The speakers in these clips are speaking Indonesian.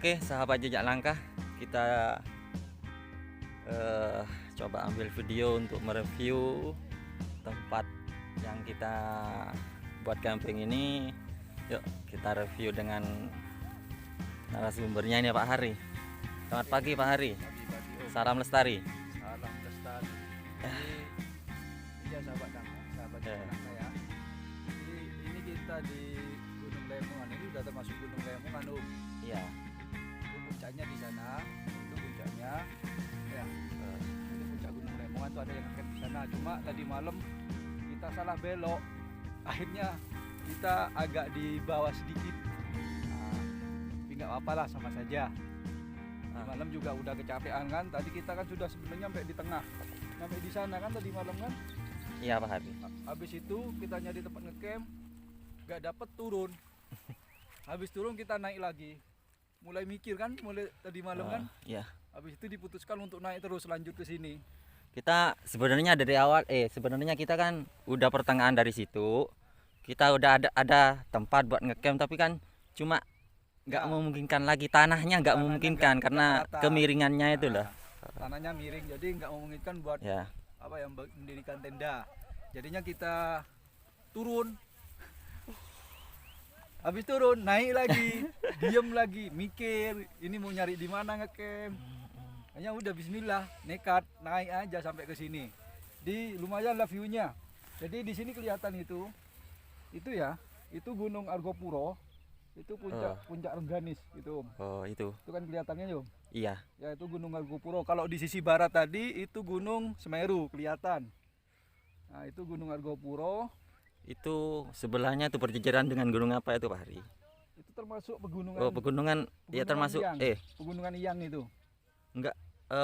Oke, sahabat jejak langkah, kita coba ambil video untuk mereview tempat yang kita buat camping ini. Yuk kita review dengan narasumbernya ini Pak Hari. Selamat pagi Pak Hari. Salam lestari. Salam lestari. Iya sahabat langkah ya. Jadi ini kita di Gunung Lemongan, ini udah termasuk Gunung Lemongan Iya. Itu puncaknya di sana, itu puncaknya. Ya. Ini puncak Gunung Lemongan tuh ada yang ngecamp di sana. Cuma tadi malam kita salah belok. Akhirnya kita agak di bawah sedikit. Nah, tapi nggak apa-apa lah, sama saja. Malam juga udah kecapean kan. Tadi kita kan sudah sebenarnya sampai di tengah, sampai di sana kan tadi malam kan. Iya Pak Hari. Habis itu kita nyari tempat ngecamp, nggak dapet, turun. Habis turun kita naik lagi. Mulai mikir kan, mulai tadi malam kan. Iya. Habis itu diputuskan untuk naik terus lanjut ke sini. Kita sebenarnya dari awal sebenarnya kita kan udah pertengahan dari situ. Kita udah ada tempat buat ngecamp, tapi kan cuma nggak memungkinkan lagi, tanahnya nggak memungkinkan karena rata. kemiringannya itu loh. Tanahnya miring, jadi nggak memungkinkan buat Ya. yang mendirikan tenda. Jadinya kita turun. Habis turun naik lagi, diem lagi, mikir ini mau nyari di mana ngecamp. Hanya udah bismillah, nekat naik aja sampai ke sini. Di lumayan lah view-nya. Jadi di sini kelihatan itu ya, itu Gunung Argopuro. Itu puncak Rengganis gitu. Oh, itu. Itu kan kelihatannya Om. Iya. Ya itu Gunung Argopuro. Kalau di sisi barat tadi itu Gunung Semeru kelihatan. Nah, itu Gunung Argopuro. Itu sebelahnya itu berjejeran dengan gunung apa itu Pak Hari? Itu termasuk pegunungan. Oh, pegunungan ya termasuk Iyang. Pegunungan Iyang itu. Enggak,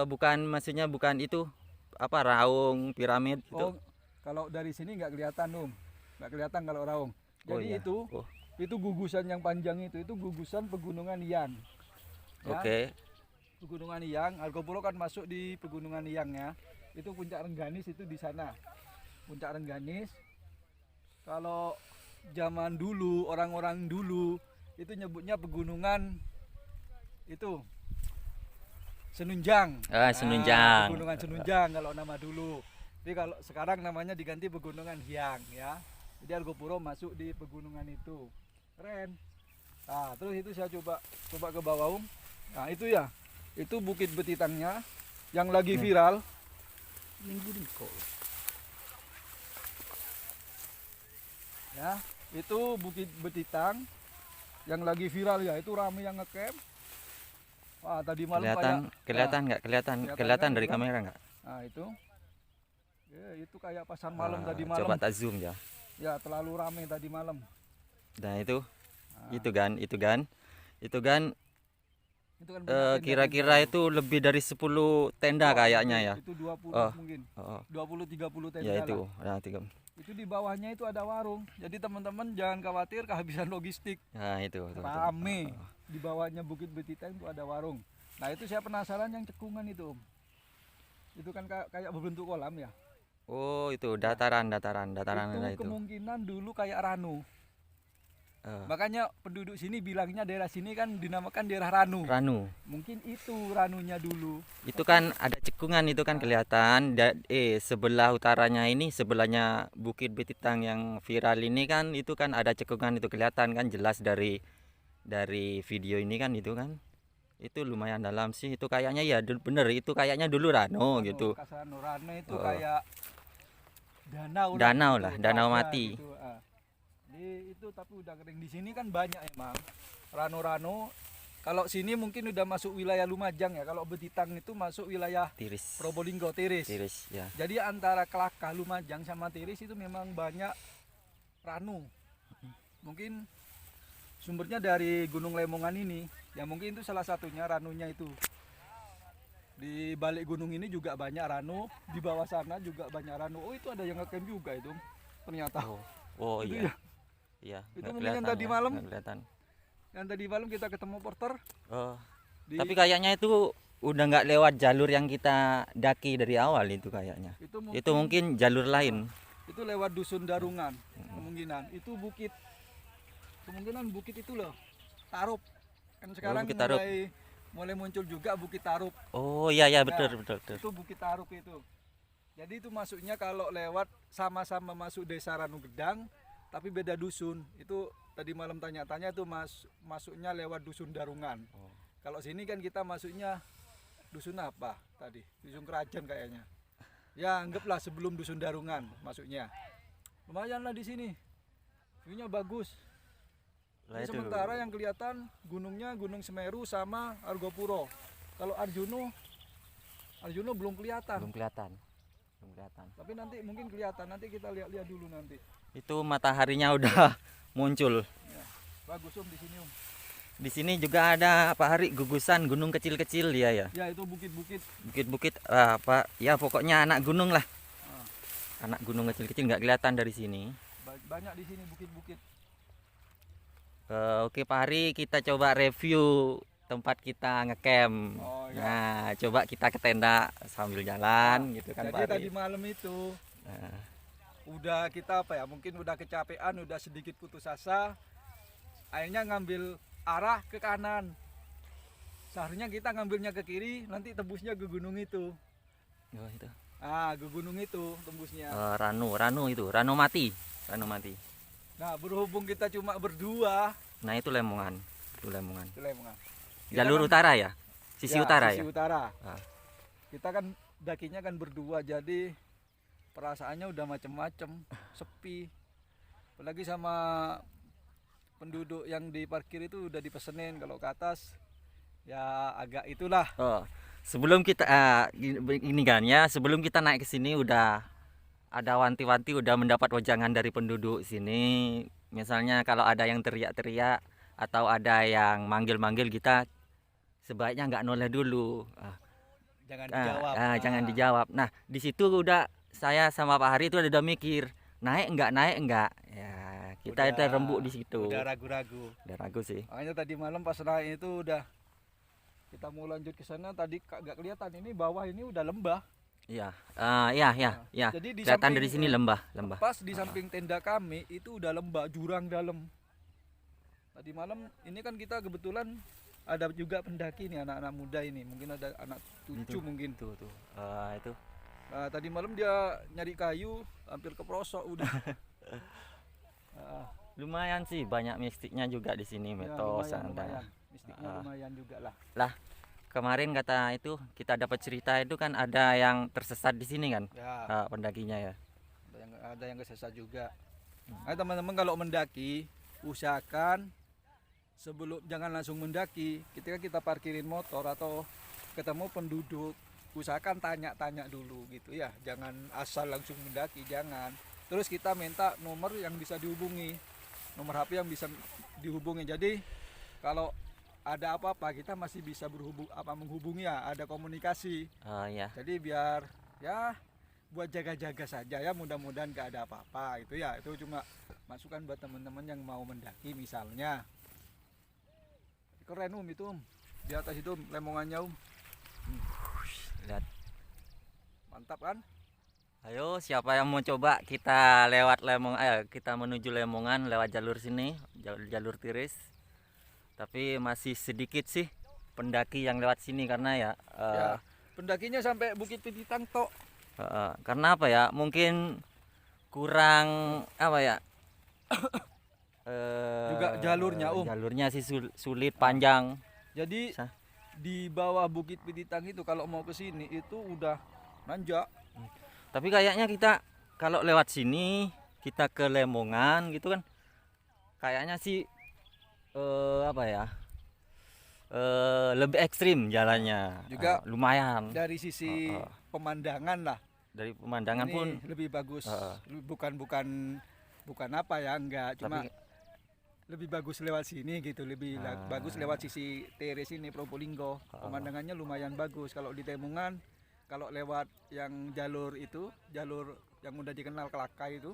bukan, maksudnya bukan itu apa, Raung, piramid itu. Oh, kalau dari sini nggak kelihatan Om. Nggak kelihatan kalau Raung. Jadi iya. Itu gugusan yang panjang itu gugusan pegunungan Iyang. Ya? Oke. Pegunungan Iyang, Argopuro kan masuk di pegunungan Iyang ya. Itu puncak Rengganis itu di sana. Puncak Rengganis. Kalau zaman dulu, orang-orang dulu itu nyebutnya pegunungan itu Senunjang. Senunjang. Pegunungan Senunjang kalau nama dulu. Tapi kalau sekarang namanya diganti pegunungan Hyang ya. Jadi Argopuro masuk di pegunungan itu. Keren. Nah, terus itu saya coba ke bawah Nah, itu ya. Itu Bukit Betitangnya yang lagi viral. Minggu ini kok. Ya, itu Bukit Betitang yang lagi viral ya. Itu ramai yang ngecamp. Wah, tadi malam kelihatan dari kamera nggak? Nah, itu. Ya, itu kayak pasar malam tadi malam. Coba tak zoom ya. Ya, terlalu ramai tadi malam. Nah, itu kan kira-kira itu lebih dari 10 tenda kayaknya ya. Itu 20 mungkin. 20-30 tenda. Ya itu. Lah. Itu di bawahnya itu ada warung. Jadi teman-teman jangan khawatir kehabisan logistik. Nah, itu. Rame. Di bawahnya Bukit Betitang itu ada warung. Nah, itu saya penasaran yang cekungan itu, Om. Itu kan kayak berbentuk kolam ya. Oh, itu dataran itu. Kemungkinan dulu kayak Ranu. Makanya penduduk sini bilangnya daerah sini kan dinamakan daerah Ranu. Mungkin itu Ranunya dulu. Itu kan ada cekungan itu kan kelihatan. Sebelah utaranya ini, sebelahnya Bukit Betitang yang viral ini kan, itu kan ada cekungan itu kelihatan kan jelas dari video ini kan itu kan. Itu lumayan dalam sih. Itu kayaknya ya bener, itu kayaknya dulu Rano gitu. Rano itu kayak danau mati. Gitu. Itu tapi udah kering. Di sini kan banyak emang rano-rano. Kalau sini mungkin udah masuk wilayah Lumajang ya. Kalau Betitang itu masuk wilayah Tiris. Probolinggo, Tiris Ya. Jadi antara Kelakah, Lumajang sama Tiris itu memang banyak ranu. Mungkin sumbernya dari Gunung Lemongan ini. Ya mungkin itu salah satunya ranunya itu. Di balik gunung ini juga banyak ranu, di bawah sana juga banyak ranu. Oh, itu ada yang ngecamp juga itu ternyata. Oh itu iya. Iya. Itu mungkin yang tadi malam. Kelihatan. Yang tadi malam kita ketemu porter. Tapi kayaknya itu udah nggak lewat jalur yang kita daki dari awal itu kayaknya. Itu mungkin jalur lain. Itu lewat Dusun Darungan. Kemungkinan itu bukit. Kemungkinan bukit itu loh. Tarup. Kan sekarang Bukit Tarup. mulai muncul juga Bukit Tarup. Oh iya ya, Nah, betul betul betul. itu Bukit Tarup itu. Jadi itu masuknya kalau lewat sama-sama masuk desa Ranugedang tapi beda dusun. Itu tadi malam tanya-tanya itu masuknya lewat dusun Darungan. Oh. Kalau sini kan kita masuknya dusun apa tadi? Dusun Kerajaan kayaknya. Ya anggaplah sebelum dusun Darungan masuknya. Lumayan lah di sini. View-nya bagus. Lah Ini itu. sementara yang kelihatan gunungnya Gunung Semeru sama Argopuro. Kalau Arjuno belum kelihatan. Belum kelihatan. Belum kelihatan. Tapi nanti mungkin kelihatan. Nanti kita lihat-lihat dulu nanti. Itu mataharinya udah muncul. Ya, bagus di sini Di sini juga ada Pak Hari gugusan gunung kecil-kecil dia ya. Ya itu bukit-bukit. Bukit-bukit apa? Ya pokoknya anak gunung lah. Nah, Anak gunung kecil-kecil nggak kelihatan dari sini. banyak di sini bukit-bukit. Oke Pak Hari, kita coba review tempat kita ngecamp. Oh, ya. Nah, coba kita ke tenda sambil jalan gitu kan Pak Jadi tadi Hari. malam itu Nah, udah kita apa ya? Mungkin udah kecapean, udah sedikit putus asa. Akhirnya ngambil arah ke kanan. Seharusnya kita ngambilnya ke kiri, nanti tembusnya ke gunung itu. oh, itu. Ke gunung itu tembusnya. Ranu itu, Ranu mati. Nah, berhubung kita cuma berdua, Nah, itu Lemongan. Itu Lemongan. itu Lemongan. Kita Jalur kan- utara ya? Sisi utara sisi ya? utara. Ah. Kita kan dakinya kan berdua, jadi perasaannya udah macem-macem, sepi. Apalagi sama penduduk yang di parkir itu udah dipesenin kalau ke atas ya agak itulah. Oh, sebelum kita ini kan ya, sebelum kita naik ke sini udah ada wanti-wanti udah mendapat wejangan dari penduduk sini. Misalnya kalau ada yang teriak-teriak atau ada yang manggil-manggil kita sebaiknya nggak noleh dulu. Jangan dijawab. Jangan dijawab. Nah, di situ udah saya sama Pak Hari itu udah mikir naik enggak. Ya, kita Udah- udah rembuk di situ. Udah ragu-ragu. Udah ragu sih. Makanya tadi malam pas naik itu udah kita mau lanjut ke sana, tadi nggak kelihatan, ini bawah ini udah lembah. Iya. Ya. Jadi di Kelihatan samping- dari sini lembah. Pas di samping tenda kami itu udah lembah, jurang dalam. Tadi malam ini kan kita kebetulan ada juga pendaki nih, anak-anak muda ini, mungkin ada anak 7 mungkin. Tuh. Itu. Nah, tadi malam dia nyari kayu hampir keprosok udah. Lumayan sih banyak mistiknya juga di sini, Ya, mitos lumayan. ada. Mistiknya lumayan juga lah. Kemarin kata itu kita dapat cerita itu kan ada yang tersesat di sini kan, Ya, pendakinya ya. ada yang kesesat juga. Nah, teman-teman kalau mendaki usahakan jangan langsung mendaki. Ketika kita parkirin motor atau ketemu penduduk, usahakan tanya-tanya dulu gitu ya. Jangan asal langsung mendaki, jangan. Terus kita minta nomor yang bisa dihubungi, nomor HP yang bisa dihubungi. Jadi kalau ada apa-apa kita masih bisa menghubungi ya, ada komunikasi. Ya. Jadi biar ya buat jaga-jaga saja ya, mudah-mudahan gak ada apa-apa itu ya. Itu cuma masukan buat teman-teman yang mau mendaki misalnya. Keren itu di atas itu lemongannya Lihat. mantap kan. Ayo siapa yang mau coba kita lewat kita menuju Lemongan lewat jalur sini, jalur tiris. Tapi masih sedikit sih pendaki yang lewat sini karena ya, Ya, pendakinya sampai Bukit Pititang tok. karena apa ya? Mungkin kurang apa ya? Juga jalurnya, Jalurnya sih sulit, panjang. Jadi Sah. di bawah Bukit Pititang itu kalau mau ke sini itu udah nanjak. Tapi kayaknya kita kalau lewat sini kita ke Lemongan gitu kan, kayaknya sih apa ya? Lebih ekstrim jalannya. Juga lumayan. Dari sisi pemandangan lah. Dari pemandangan Ini pun lebih bagus. Bukan apa ya, enggak, cuma tapi lebih bagus lewat sini gitu, lebih bagus lewat sisi teres ini Probolinggo. Pemandangannya lumayan bagus. Kalau di Lemongan, kalau lewat yang jalur yang udah dikenal Kelaka itu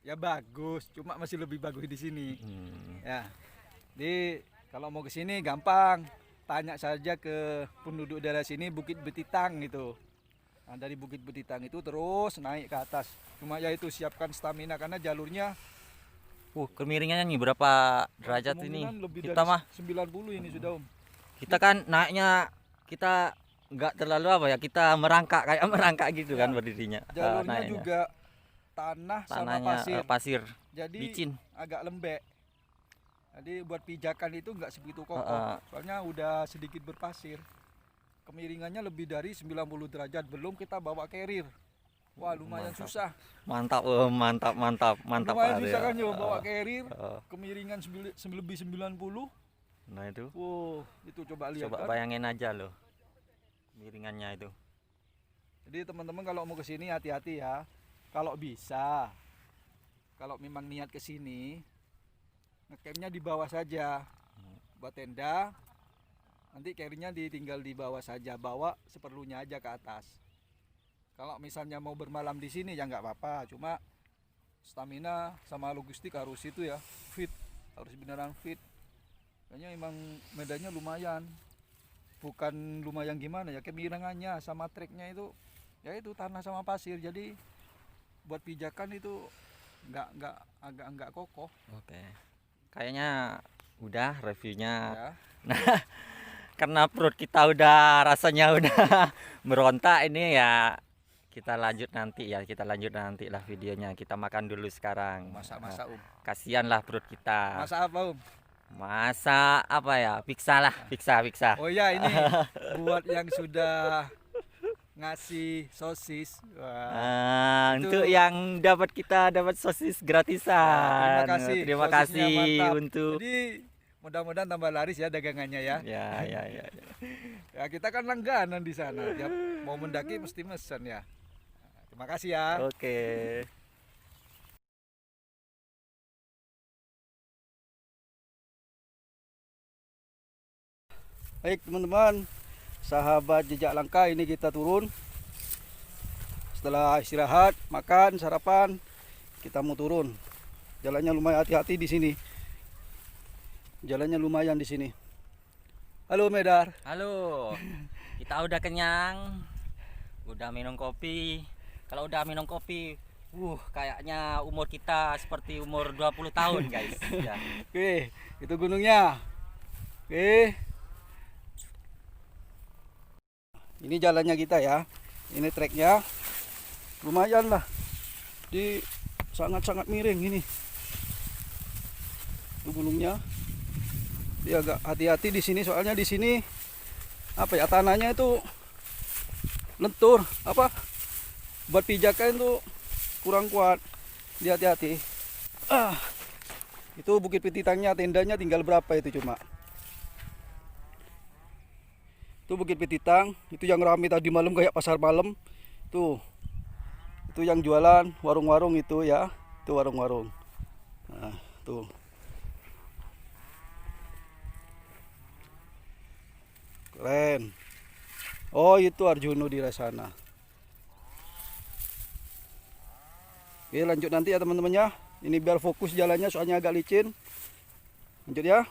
ya bagus, cuma masih lebih bagus di sini. Ya. Jadi kalau mau ke sini gampang, tanya saja ke penduduk daerah sini Bukit Betitang gitu. Nah, dari Bukit Betitang itu terus naik ke atas. Cuma ya itu siapkan stamina karena jalurnya Kemiringannya nih berapa derajat ini? Kemungkinan lebih Kita dari mah 90 ini sudah Om. kita kan naiknya kita nggak terlalu apa ya, kita merangkak kayak merangkak gitu Ya, kan berdirinya. Jalurnya naiknya. juga tanah sama Tanahnya pasir. pasir, Jadi licin. agak lembek. Jadi buat pijakan itu nggak segitu kokoh. Soalnya udah sedikit berpasir. Kemiringannya lebih dari 90 derajat, belum kita bawa carrier. Wah, lumayan Mantap. susah. Mantap, mantap Lumayan Pak susah Aryo. kan ya bawa carrier. Heeh. Kemiringan lebih 90. Nah itu, Wow, itu coba lihat coba kan. bayangin aja loh, miringannya itu. Jadi teman-teman kalau mau ke sini hati-hati ya. Kalau bisa, kalau memang niat ke sini, ngecampnya di bawah saja. Buat tenda, nanti carry-nya ditinggal di bawah saja, bawa seperlunya aja ke atas. Kalau misalnya mau bermalam di sini ya nggak apa-apa, cuma stamina sama logistik harus itu ya, fit, harus beneran fit. Kayaknya emang medannya lumayan, bukan lumayan gimana ya, kemiringannya sama treknya itu, ya itu tanah sama pasir, jadi buat pijakan itu agak kokoh. Oke, kayaknya udah reviewnya. Ya. Karena perut kita udah rasanya udah berontak ini ya, kita lanjut nanti lah videonya. Kita makan dulu sekarang. Masak Kasihan lah perut kita. Masak apa Om? Masa apa ya, piksa lah, piksa. Oh ya, ini buat yang sudah ngasih sosis. Wah, itu- Untuk yang kita dapat sosis gratisan. terima kasih. Terima Sosisnya kasih mantap. untuk Jadi mudah-mudahan tambah laris ya dagangannya ya. ya. Ya kita kan langganan di sana. Tiap mau mendaki mesti mesen ya. Terima kasih ya. Oke. Baik teman-teman, sahabat jejak langkah, ini kita turun. Setelah istirahat, makan, sarapan, kita mau turun. Jalannya lumayan, hati-hati di sini. Jalannya lumayan di sini. Halo Medar. Halo. Kita udah kenyang. Udah minum kopi. Kalau udah minum kopi, kayaknya umur kita seperti umur 20 tahun, guys. Ya. Oke, itu gunungnya. Oke. Ini jalannya kita ya. Ini treknya. Lumayan lah. Di sangat-sangat miring ini. Itu gunungnya. Dia agak hati-hati di sini, soalnya di sini apa ya, tanahnya itu lentur, apa? Buat pijakan itu kurang kuat. Dia hati-hati. Itu Bukit Petitangnya, tendanya tinggal berapa itu cuma. Itu Bukit Petitang, itu yang ramai tadi malam kayak pasar malam. Tuh. Itu yang jualan, warung-warung itu ya. Itu warung-warung. Nah, tuh. Keren. Oh, itu Arjuno di sana. Oke, lanjut nanti ya teman-temannya. Ini biar fokus jalannya soalnya agak licin. Lanjut ya.